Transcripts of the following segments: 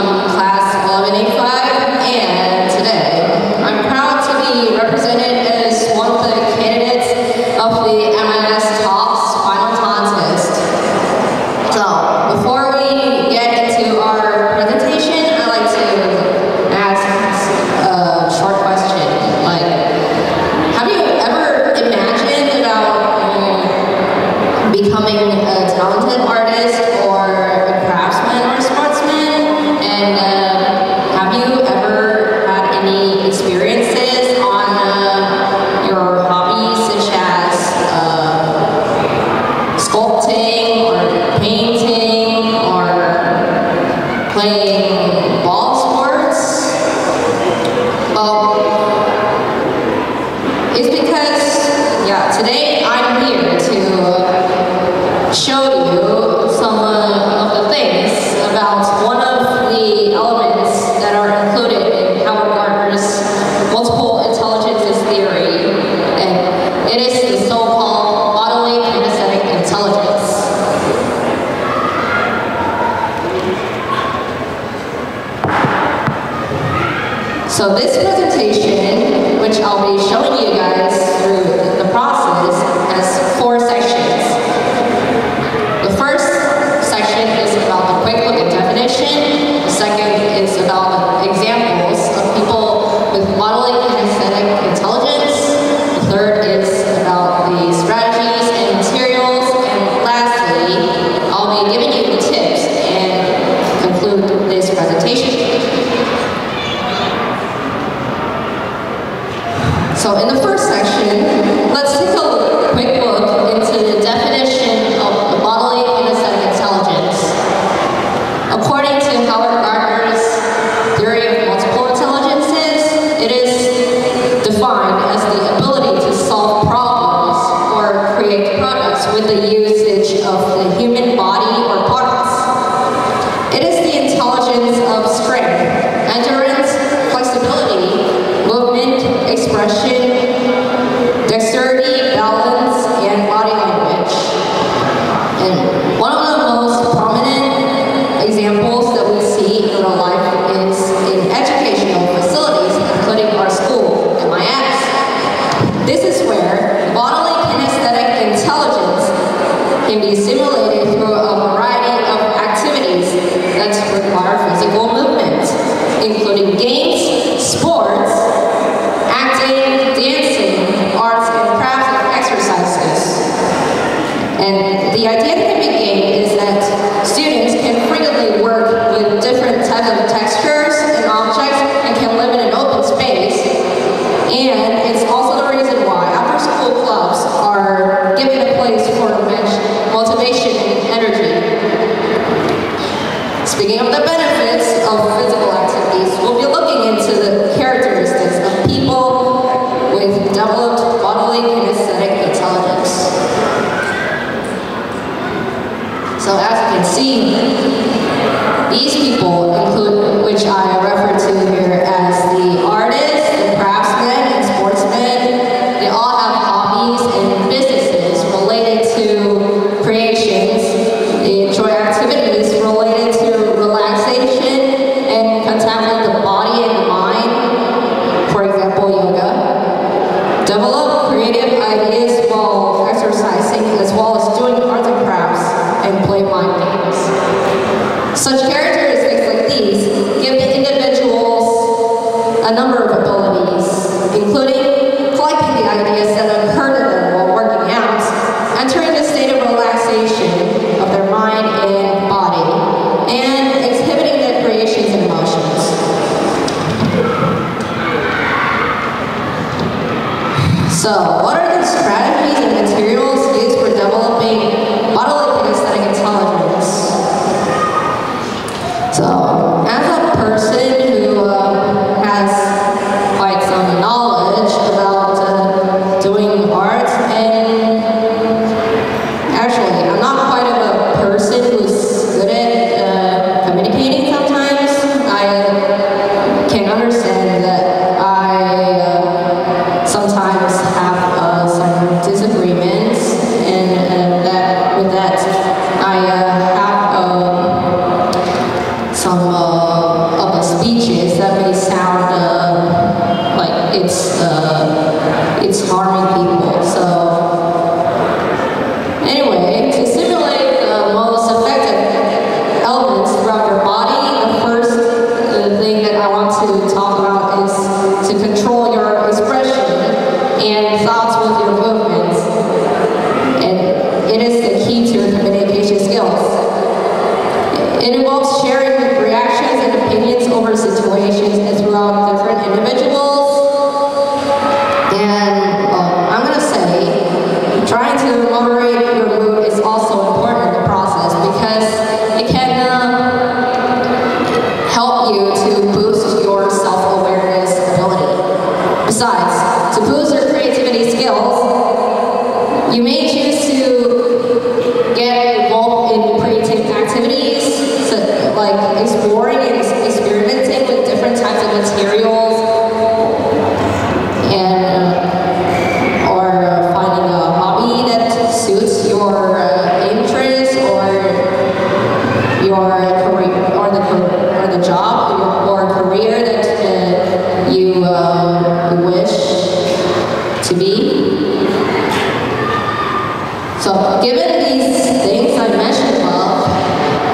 from class 1185, and today I'm proud to be represented as one of the candidates of the MIS Talks final contest. So, before we get into our presentation, I'd like to ask a short question. Like, have you ever imagined about becoming a talented artist or a craftsman or a sportsman? And have you ever had any experiences on your hobbies, such as sculpting or painting or playing ball sports? Well, it's because, yeah, today I'm here to show you some of the things about one of the elements that are included in Howard Gardner's multiple intelligences theory, and it is the so-called Bodily-Kinesthetic intelligence. So this presentation, which I'll be showing you guys through the process, has 4 sections. The first section is about the quick look at definition. The second is about examples of people with bodily kinesthetic intelligence. The third is about the strategies and materials. And lastly, I'll be giving you the tips and conclude this presentation. So in the first section, let's take a quick look into the definition of the bodily kinesthetic intelligence. According to Howard Gardner's theory of multiple intelligences, it is defined as the ability to solve problems or create products with the usage of the human body or parts. It is the intelligence of strength, endurance, flexibility, movement, expression, dexterity, balance, and body language. And one of the most prominent examples that we see in real life is in educational facilities, including our school, MIS. This is where bodily kinesthetic intelligence can be simulated through a variety of activities that require physical movement, including games, sports, acting, dancing, arts and crafts exercises. And the idea that can be gained is that students can frequently work with different types of textures and objects and can live in an open space. And it's also the reason why after-school clubs are given a place for motivation and energy. Speaking of the benefits of physical activities, we'll be looking into the characteristics of people with developed bodily kinesthetic intelligence. So as you can see, these people include, which I refer to here as the artists, the craftsmen, and sportsmen. They all have hobbies and businesses related to creations. They enjoy activities related to relaxation and contact with the body and mind, for example, yoga. Develop creative ideas while exercising, as well as doing arts and crafts and play mind games. Such characteristics like these give the individuals a number of abilities, including collecting the ideas that occur to them while working out, entering the state of relaxation of their mind and body, and exhibiting their creations and emotions. So, what are the strategies and materials used for developing bodily kinesthetic intelligence? So, as a person who has quite some knowledge about doing art, and actually, I'm not quite of a person who's good at communicating sometimes. I can understand that I sometimes have some disagreements, and that with that I have some it's harming people. So anyway, to simulate the most effective elements throughout your body, the first thing that I want to talk about is to control your expression and thoughts with your movements. And it is the key to your communication skills. It involves sharing reactions and opinions over situations and throughout different individuals. And I'm going to say, trying to moderate your mood is also important in the process because it can help you to boost your self-awareness ability. Besides, to boost your creativity skills, you may choose to get involved in creative activities, like exploring and experimenting with different types of materials, and or finding a hobby that suits your interests or your career, or the job or career that you wish to be. So, given these things I mentioned above,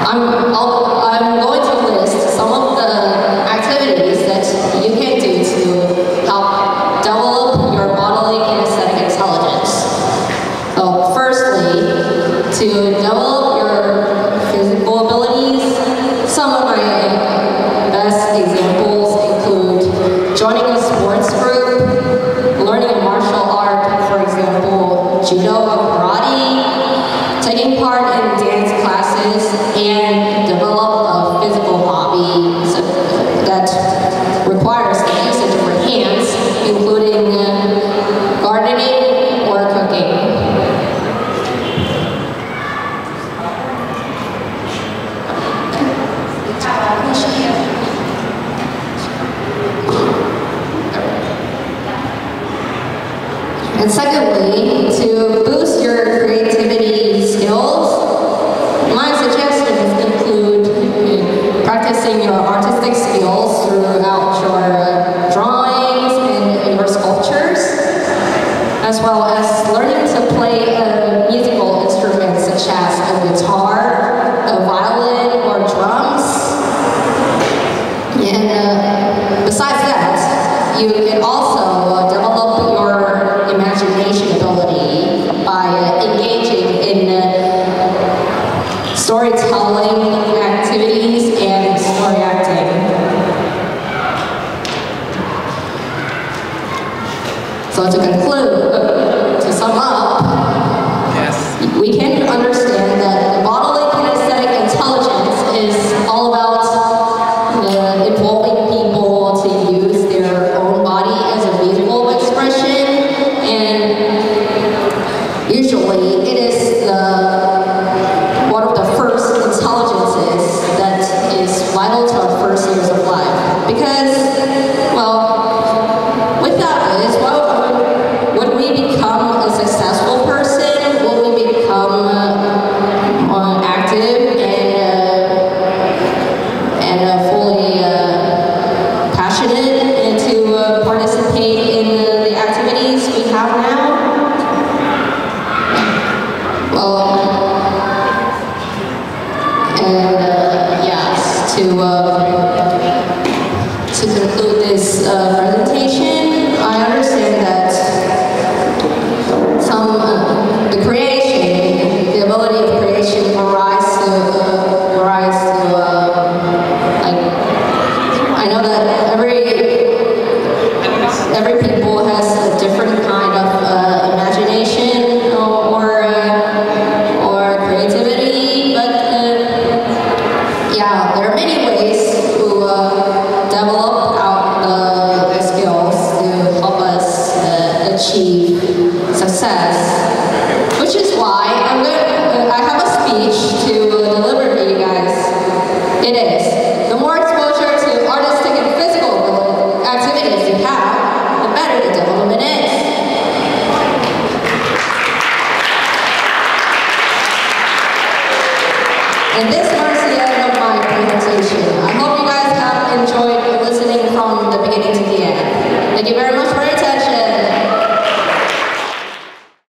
I'm going to list some of the activities that you can do to help develop your bodily kinesthetic intelligence. So firstly, to develop your physical abilities, some of my best examples include joining a sports group, learning a martial art, for example, judo or karate, taking part in dance classes, and develop a physical hobby that requires the usage of your hands, including gardening or cooking. And secondly, to boost your creativity skills, my suggestions include practicing your artistic skills throughout your drawings and your sculptures, as well as learning to play a musical instrument such as a guitar, a violin, or drums. And besides that, you can also develop your imagination ability by engaging in storytelling activities and story acting. So to conclude, to sum up, yes, we can understand that bodily kinesthetic intelligence is all about involving people to use their own body as a vehicle of expression, and usually it is one of the first intelligences that is vital to our first years of life. Because, well, without this, would we become a successful person? Will we become active and fully passionate and to participate in the activities we have now? Well, and yes, to conclude this presentation, I understand that the creation, the ability of creation varies to I know that every people has a different kind of imagination or creativity, but yeah, there are many ways to develop out the skills to help us achieve success. Which is why I have a speech to deliver to you guys. It is, the more exposure to artistic and physical activities you have, the better the development is. And this marks the end of my presentation. I hope you guys have enjoyed listening from the beginning to the end. Thank you very much for